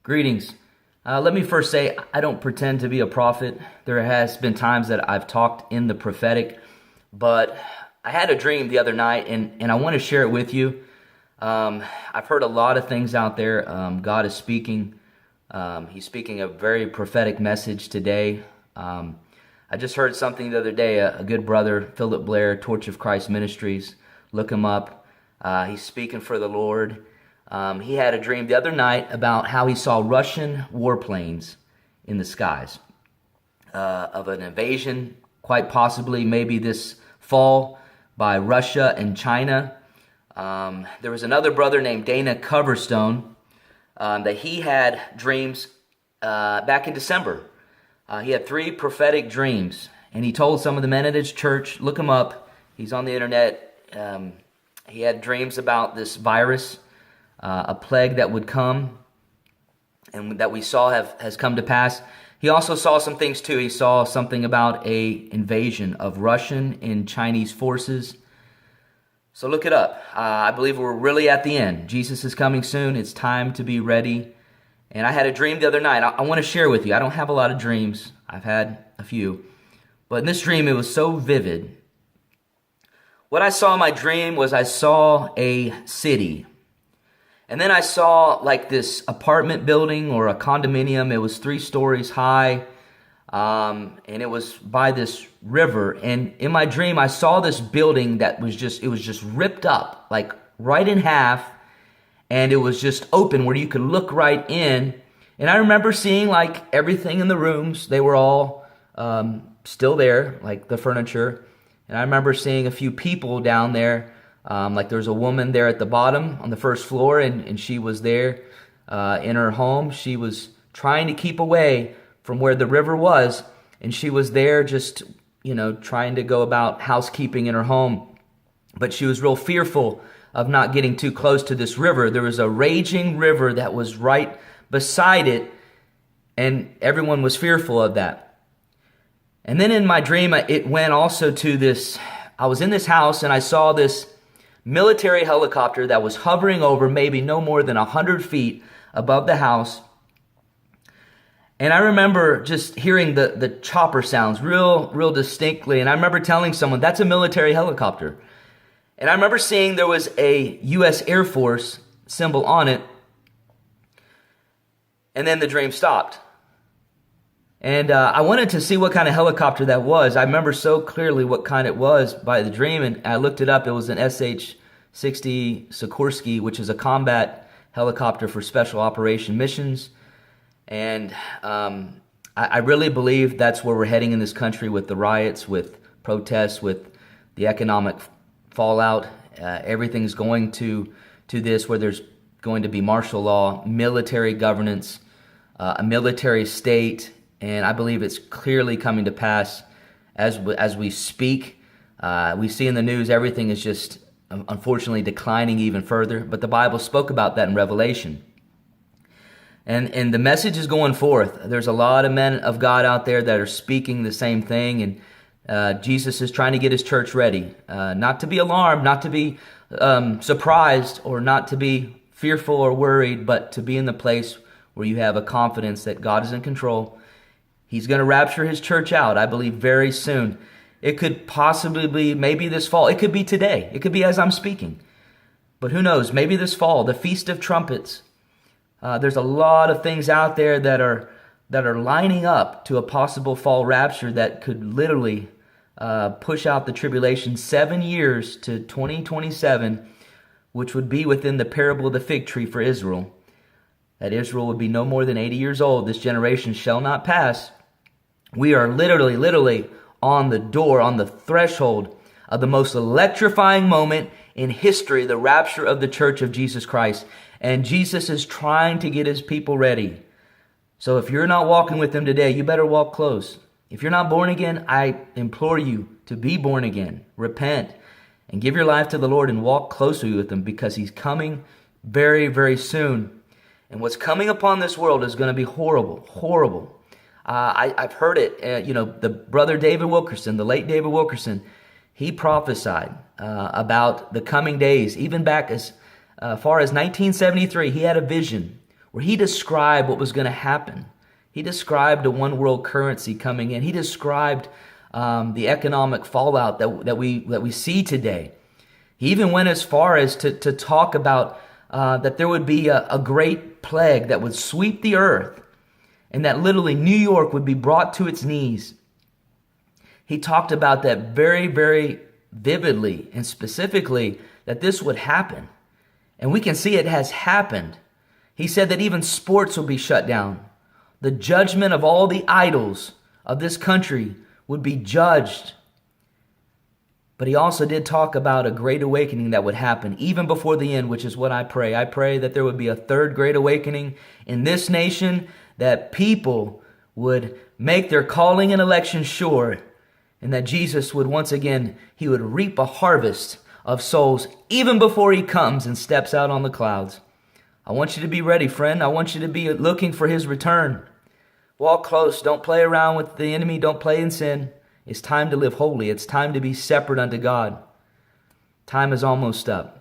Greetings. Let me first say, I don't pretend to be a prophet. There has been times that I've talked in the prophetic, but I had a dream the other night, and I want to share it with you. I've heard a lot of things out there. God is speaking. He's speaking a very prophetic message today. I just heard something the other day. A good brother, Philip Blair, Torch of Christ Ministries. Look him up. He's speaking for the Lord. He had a dream the other night about how he saw Russian warplanes in the skies of an invasion, quite possibly maybe this fall, by Russia and China. There was another brother named Dana Coverstone that he had dreams back in December. He had 3 prophetic dreams, and he told some of the men at his church, look him up, he's on the internet. He had dreams about this virus, a plague that would come and that we saw has come to pass. He also saw some things too. He saw something about a invasion of Russian and Chinese forces. So look it up. I believe we're really at the end. Jesus is coming soon. It's time to be ready. And I had a dream the other night. I want to share with you. I don't have a lot of dreams. I've had a few. But in this dream, it was so vivid. What I saw in my dream was I saw a city. And then I saw like this apartment building or a condominium. It was 3 stories high. And it was by this river. And in my dream, I saw this building that was just ripped up, like right in half. And it was just open where you could look right in. And I remember seeing like everything in the rooms. They were all still there, like the furniture. And I remember seeing a few people down there. Like there was a woman there at the bottom on the first floor, and she was there in her home. She was trying to keep away from where the river was, and she was there just, trying to go about housekeeping in her home. But she was real fearful of not getting too close to this river. There was a raging river that was right beside it, and everyone was fearful of that. And then in my dream, it went also to this, I was in this house and I saw this military helicopter that was hovering over maybe no more than 100 feet above the house. And I remember just hearing the chopper sounds real distinctly. And I remember telling someone, that's a military helicopter. And I remember seeing there was a U.S. Air Force symbol on it. And then the dream stopped. And I wanted to see what kind of helicopter that was. I remember so clearly what kind it was by the dream, and I looked it up. It was an SH-60 Sikorsky, which is a combat helicopter for special operation missions. And I really believe that's where we're heading in this country with the riots, with protests, with the economic fallout. Everything's going to this where there's going to be martial law, military governance, a military state. And I believe it's clearly coming to pass as we speak. We see in the news everything is just unfortunately declining even further. But the Bible spoke about that in Revelation. And the message is going forth. There's a lot of men of God out there that are speaking the same thing. And Jesus is trying to get his church ready. Not to be alarmed, not to be surprised, or not to be fearful or worried, but to be in the place where you have a confidence that God is in control. He's going to rapture his church out, I believe, very soon. It could possibly be maybe this fall. It could be today. It could be as I'm speaking. But who knows? Maybe this fall, the Feast of Trumpets. There's a lot of things out there that are lining up to a possible fall rapture that could literally push out the tribulation 7 years to 2027, which would be within the parable of the fig tree for Israel. That Israel would be no more than 80 years old. This generation shall not pass. We are literally on the door, on the threshold of the most electrifying moment in history, the rapture of the church of Jesus Christ. And Jesus is trying to get his people ready. So if you're not walking with him today, you better walk close. If you're not born again, I implore you to be born again. Repent and give your life to the Lord and walk closely with him, because he's coming very, very soon. And what's coming upon this world is going to be horrible. I've heard it. The brother David Wilkerson, the late David Wilkerson, he prophesied about the coming days. Even back as far as 1973, he had a vision where he described what was going to happen. He described a one world currency coming in. He described the economic fallout that we see today. He even went as far as to talk about that there would be a great plague that would sweep the earth, and that literally New York would be brought to its knees. He talked about that very, very vividly and specifically, that this would happen. And we can see it has happened. He said that even sports will be shut down. The judgment of all the idols of this country would be judged. But he also did talk about a great awakening that would happen even before the end, which is what I pray. I pray that there would be a third great awakening in this nation, that people would make their calling and election sure, and that Jesus would once again, he would reap a harvest of souls even before he comes and steps out on the clouds. I want you to be ready, friend. I want you to be looking for his return. Walk close. Don't play around with the enemy. Don't play in sin. It's time to live holy. It's time to be separate unto God. Time is almost up.